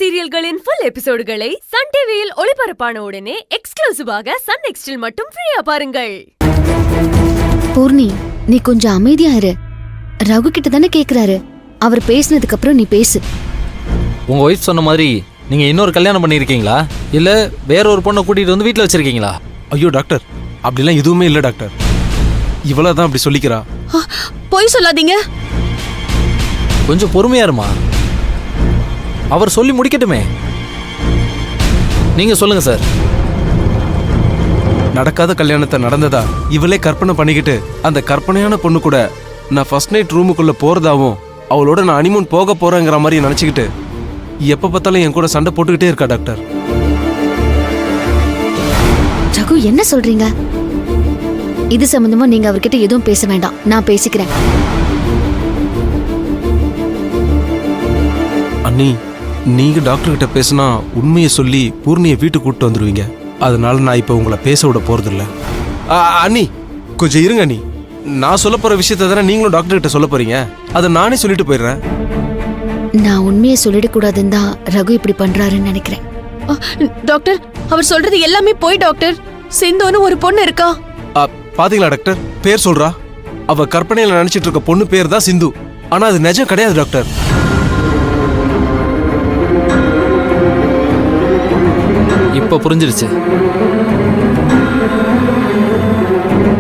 சீரியல்களின் full எபிசோடுகளை Sun டிவியில் ஒளிபரப்பான உடனே எக்ஸ்க்ளூசிவாக சன் நெக்ஸ்டில் மட்டும் ஃப்ரீயா பாருங்கள். பூர்ணி, நீ கொஞ்சம் அமைதியா இரு. ரகு கிட்ட தானே கேக்குறாரு. அவர் பேசினதுக்கு அப்புறம் நீ பேசு. உங்க ஒய்ஃப் சொன்ன மாதிரி நீங்க இன்னொரு கல்யாணம் பண்ணிருக்கீங்களா இல்ல வேற ஒரு பொண்ணை கூட்டிட்டு வந்து வீட்டுல வச்சிருக்கீங்களா? ஐயோ டாக்டர், அப்படிலாம் எதுவுமே இல்ல டாக்டர். இவ்வளவுதான் அப்படி சொல்லிக்கிறா. பொய் சொல்லாதீங்க. கொஞ்சம் பொறுமையா இருமா, அவர் சொல்லி முடிக்கட்டுமே. நீங்க சொல்லுங்க சார். நடக்காத கல்யாணத்தை நடந்ததா இவளே கற்பனை பண்ணிக்கிட்டு அந்த கற்பனையான பொண்ணு கூட நான் ஃபர்ஸ்ட் நைட் ரூமுக்குள்ள போறதாவும் அவளோட நான் ஹனிமூன் போக போறேங்கிற மாதிரி நினைச்சுக்கிட்டு எப்ப பார்த்தாலும் என் கூட சண்டை போட்டுக்கிட்டே இருக்கா டாக்டர். ரகு, என்ன சொல்றீங்க? இது சம்பந்தமா நீங்க அவர்கிட்ட எதுவும் பேச வேண்டாம், நான் பேசிக்கிறேன். அண்ணி, நீங்க டாக்டர் கிட்ட பேசினா உண்மையை சொல்லி பூர்ணியை வீட்டுக்கு கூப்பிட்டு வந்துருவீங்க. அதனால நான் இப்ப உங்களை பேச விட போறதில்ல. அண்ணி கொஞ்சம் இருங்க அண்ணி. நான் சொல்ல போற விஷயத்த தானே நீங்களும் டாக்டர் கிட்ட சொல்ல போறீங்க. அதை நானே சொல்லிட்டு போயிடுறேன். நான் உண்மையை சொல்லிடக்கூடாதுன்னு தான் ரகு இப்படி பண்றாருன்னு நினைக்கிறேன். டாக்டர், அவர் சொல்றது எல்லாமே போய் டாக்டர். சிந்துன்னு ஒரு பொண்ணு இருக்கா. பாத்தீங்களா டாக்டர், பேர் சொல்றா. அவ கற்பனையில நினைச்சிட்டு இருக்க பொண்ணு பேர் தான் சிந்து. ஆனா அது நிஜம் கிடையாது டாக்டர். இப்ப புரிஞ்சிருச்சு.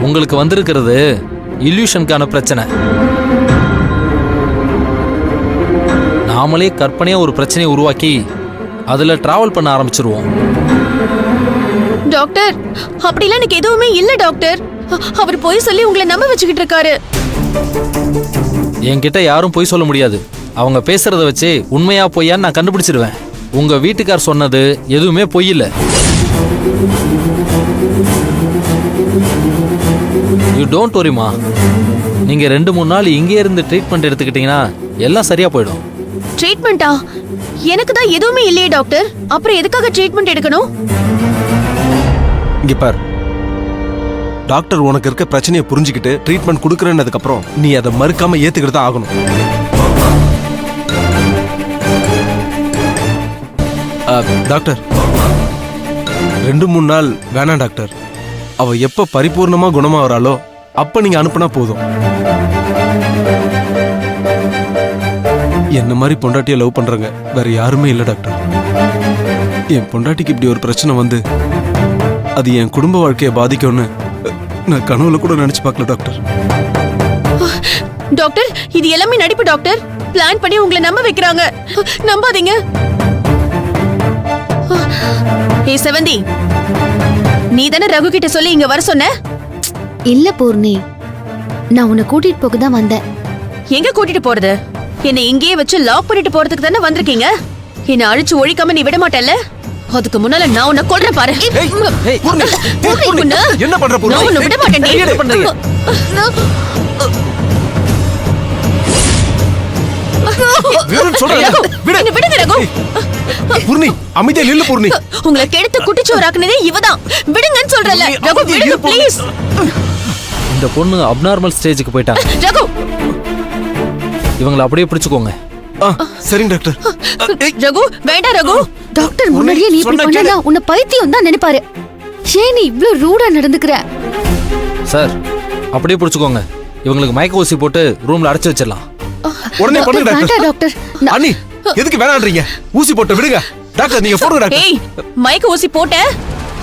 உங்களுக்கு வந்திருக்கிறது இல்யூஷனுக்கான பிரச்சனை. நாமளே கற்பனையா ஒரு பிரச்சனையை உருவாக்கி அதுல டிராவல் பண்ண ஆரம்பிச்சிருவோம். டாக்டர், அப்படிலாம் எனக்கு எதுவுமே இல்ல டாக்டர். அவர் போய் சொல்லி உங்களை நம்ப வச்சுக்கிட்டு இருக்காரு. என்கிட்ட யாரும் பொய் சொல்ல முடியாது. அவங்க பேசுறத வச்சு உண்மையா பொய்யான்னு நான் கண்டுபிடிச்சிருவேன். உங்க வீட்டுக்கார் சொன்னது எதுவுமே பொய் இல்ல. யூ டோன்ட் வரிமா. நீங்க 2-3 நாள் இங்கே இருந்து ட்ரீட்மெண்ட் எடுத்துக்கிட்டீங்கன்னா எல்லாம் சரியா போயிடும். ட்ரீட்மெண்டா? எனக்கு தான் எதுவுமே இல்லையே டாக்டர். அப்புறம் எதுக்காக ட்ரீட்மெண்ட் எடுக்கணும்? இங்க பார் டாக்டர், உனக்கு இருக்க பிரச்சனையை புரிஞ்சுக்கிட்டு ட்ரீட்மெண்ட் கொடுக்கறதுக்கு அப்புறம் நீ அதை மறுக்காம ஏத்துக்கிட்டு தான் ஆகணும். டாக்டர், 2-3 நாள் வேணாம் டாக்டர். அவ எப்ப பரிபூர்ணமா குணமா வராளோ அப்ப நீங்க அனுப்புனா போதும். என்ன மாதிரி பொண்டாட்டிய லவ் பண்றங்க வேற யாருமே இல்ல டாக்டர். என் பொண்டாட்டிக்கு இப்படி ஒரு பிரச்சனை வந்து அது என் குடும்ப வாழ்க்கையை பாதிக்கும்னு நான் கனவுல கூட நினைச்சு பார்க்கல டாக்டர். டாக்டர், இது எல்லாமே நடிப்பு டாக்டர். பிளான் பண்ணி உங்களை நம்ப வைக்கிறாங்க. நம்பாதீங்க. ஏ செவந்தி, நீ தானே ரகு கிட்ட சொல்லி இங்க வர சொன்ன? இல்ல பூர்ணி, நான் உன்னை கூட்டிட்டு போக தான் வந்தேன். எங்க கூட்டிட்டு போறது? என்னை இங்கேயே வச்சு லாக் பண்ணிட்டு போறதுக்கு தானே வந்திருக்கீங்க. என்னை அழிச்சு ஒழிக்காம நீ விட மாட்டல்ல? அதுக்கு முன்னால நான் உன்னை கொல்றேன் பாரு. என்ன பண்ற? நான் உன்னை விட மாட்டேன். உங்களை கெடுத்து குட்டிச்சோறாக்குனதே இவதான். விடுங்கன்னு சொல்றல ரகு, விடுங்க ப்ளீஸ். இந்த பொண்ணு அப்நார்மல் ஸ்டேஜுக்கு போயிட்டாங்க. ரகு, இவங்களை அப்படியே பிடிச்சுக்கோங்க. சரிங்க டாக்டர். ரகு வேண்டாம். ரகு, டாக்டர் முன்னாடியே நீ இப்படி பண்ணா உன்னை பைத்தியம் தான் நினைப்பாரு. ஏன் நீ இவ்ளோ ரூடா நடந்துக்கிற? சார், அப்படியே பிடிச்சுக்கோங்க. இவங்களுக்கு மயக்க ஊசி போட்டு ரூம்ல அடைச்சு வச்சிடலாம். உடனே பண்ணுங்க டாக்டர். டாக்டர், அண்ணி எதுக்கு வேணான்றீங்க? ஊசி போட்டு விடுங்க டாக்டர். நீங்க போடுங்க டாக்டர். ஏய், மயக்க ஊசி போட்ட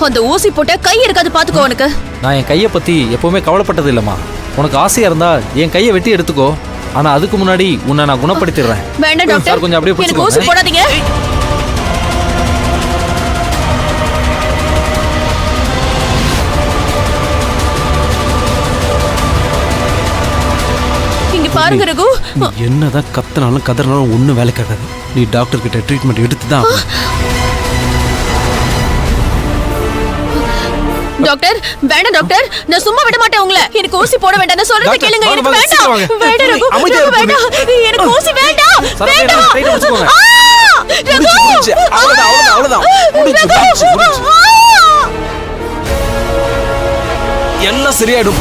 அந்த ஊசி போட்ட கை இருக்காது பாத்துக்கோ. உனக்கு நான் என் கையை பத்தி எப்பவுமே கவலைப்பட்டது இல்லம்மா. உனக்கு ஆசையா இருந்தா என் கையை வெட்டி எடுத்துக்கோ. ஆனா அதுக்கு முன்னாடி உன்னை நான் குணப்படுத்திடுறேன். வேண்டாம் டாக்டர், கொஞ்சம் அப்படியே எனக்கு ஊசி போடாதீங்க. இங்க பாருங்க ரகு, என்னதான் கத்தனாலும் கதறனாலும் ஒன்னும் வேலை கேட்காது. நீ டாக்டர் கிட்ட ட்ரீட்மெண்ட் எடுத்துதான். டாக்டர் வேண்டாம் டாக்டர், நான் சும்மா விட மாட்டேன் உங்களை. எனக்கு ஊசி போட வேண்டாம். நான் சொல்றத கேளுங்க. எனக்கு வேண்டாம். வேண்டாம் ரகு, வேண்டாம். எனக்கு ஊசி வேண்டாம். வேண்டாம் ரகு. அவ்வளவுதான். எல்லாம் சரியாயிடும்.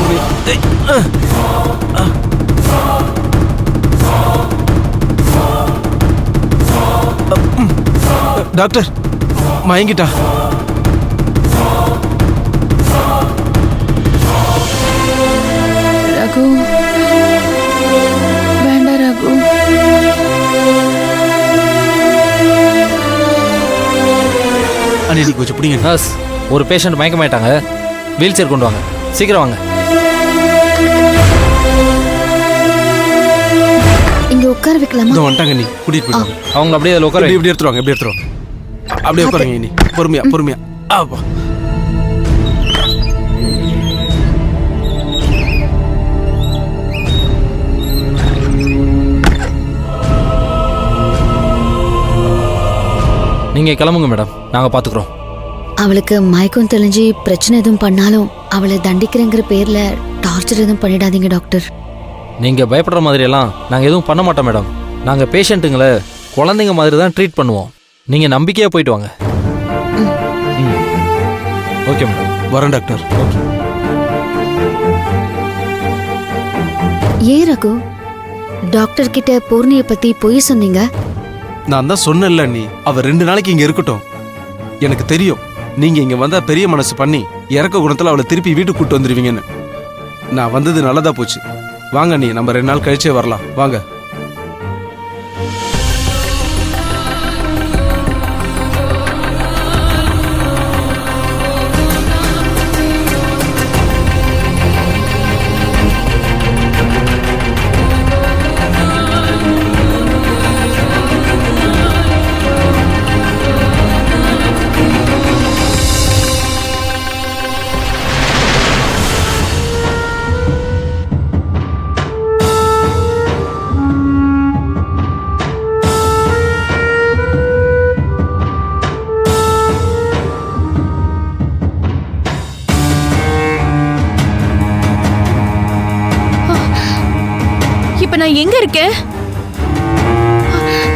டாக்டர் மயங்கிட்டா. ரகு வேண்டாம் ரகு. அண்ணி நீ கொஞ்சம் பிடிங்க. நர்ஸ், ஒரு பேஷண்ட் மயக்கமாயிட்டாங்க, வீல் சேர் கொண்டு வாங்க, சீக்கிரம் வாங்க. இங்க உட்கார வைக்கலாமா? இதோ வந்துட்டாங்க நீ, கூட்டிட்டு போயிடுவாங்க. அவங்க அப்படியே அதில் உட்கார இப்படி எடுத்துருவாங்க, இப்படி எடுத்துருவாங்க. அப்படியே உட்காருங்க நீ, பொறுமையா பொறுமையா. ஆப்பா. நீங்கள் கிளம்புங்க மேடம், நாங்கள் பார்த்துக்குறோம். அவளுக்கு மயக்கம் தெளிஞ்சு பிரச்சனை எதுவும் பண்ணாலும் அவளை தண்டிக்கிறேங்கிற பேர்ல டார்ச்சர் எதுவும் பண்ணிடாதீங்க டாக்டர். நீங்கள் பயப்படுற மாதிரியெல்லாம் நாங்கள் எதுவும் பண்ண மாட்டோம் மேடம். நாங்கள் பேஷண்ட்டுங்களை குழந்தைங்க மாதிரி தான் ட்ரீட் பண்ணுவோம். நீங்கள் நம்பிக்கையாக போயிட்டு வாங்க. ம், ஓகே மேடம். வரேன் டாக்டர். ஓகே. ஏன் ரகு டாக்டர் கிட்ட பூர்ணிய பத்தி பொய் சொன்னீங்க? நான் தான் சொன்னேன்ல நீ, அவ 2 நாளைக்கு இங்க இருக்கட்டும். எனக்கு தெரியும் நீங்க இங்க வந்தா பெரிய மனசு பண்ணி இறக்க குணத்துல அவளை திருப்பி வீட்டுக்கு கூட்டு வந்துருவீங்கன்னு. நான் வந்தது நல்லதா போச்சு. வாங்க நீ, நம்ம 2 நாள் கழிச்சே வரலாம். வாங்க. இப்ப நான் எங்க இருக்கேன்?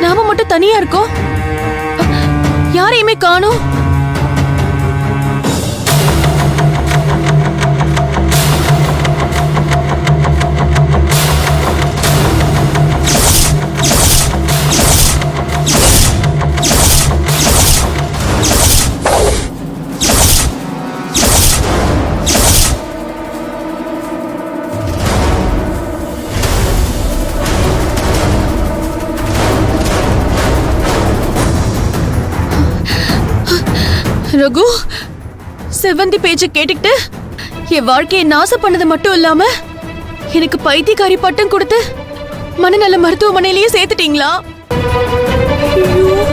நாம மட்டும் தனியா இருக்கோம், யாரையுமே காணோம். ரகு, செவந்தி பேச்ச கேட்டுக்கிட்டு என் வாழ்க்கையை நாசம் பண்ணது மட்டும் இல்லாம எனக்கு பைத்தியக்காரி பட்டம் கொடுத்து மனநல மருத்துவமனையிலேயே சேர்த்துட்டீங்களா? ஐயோ.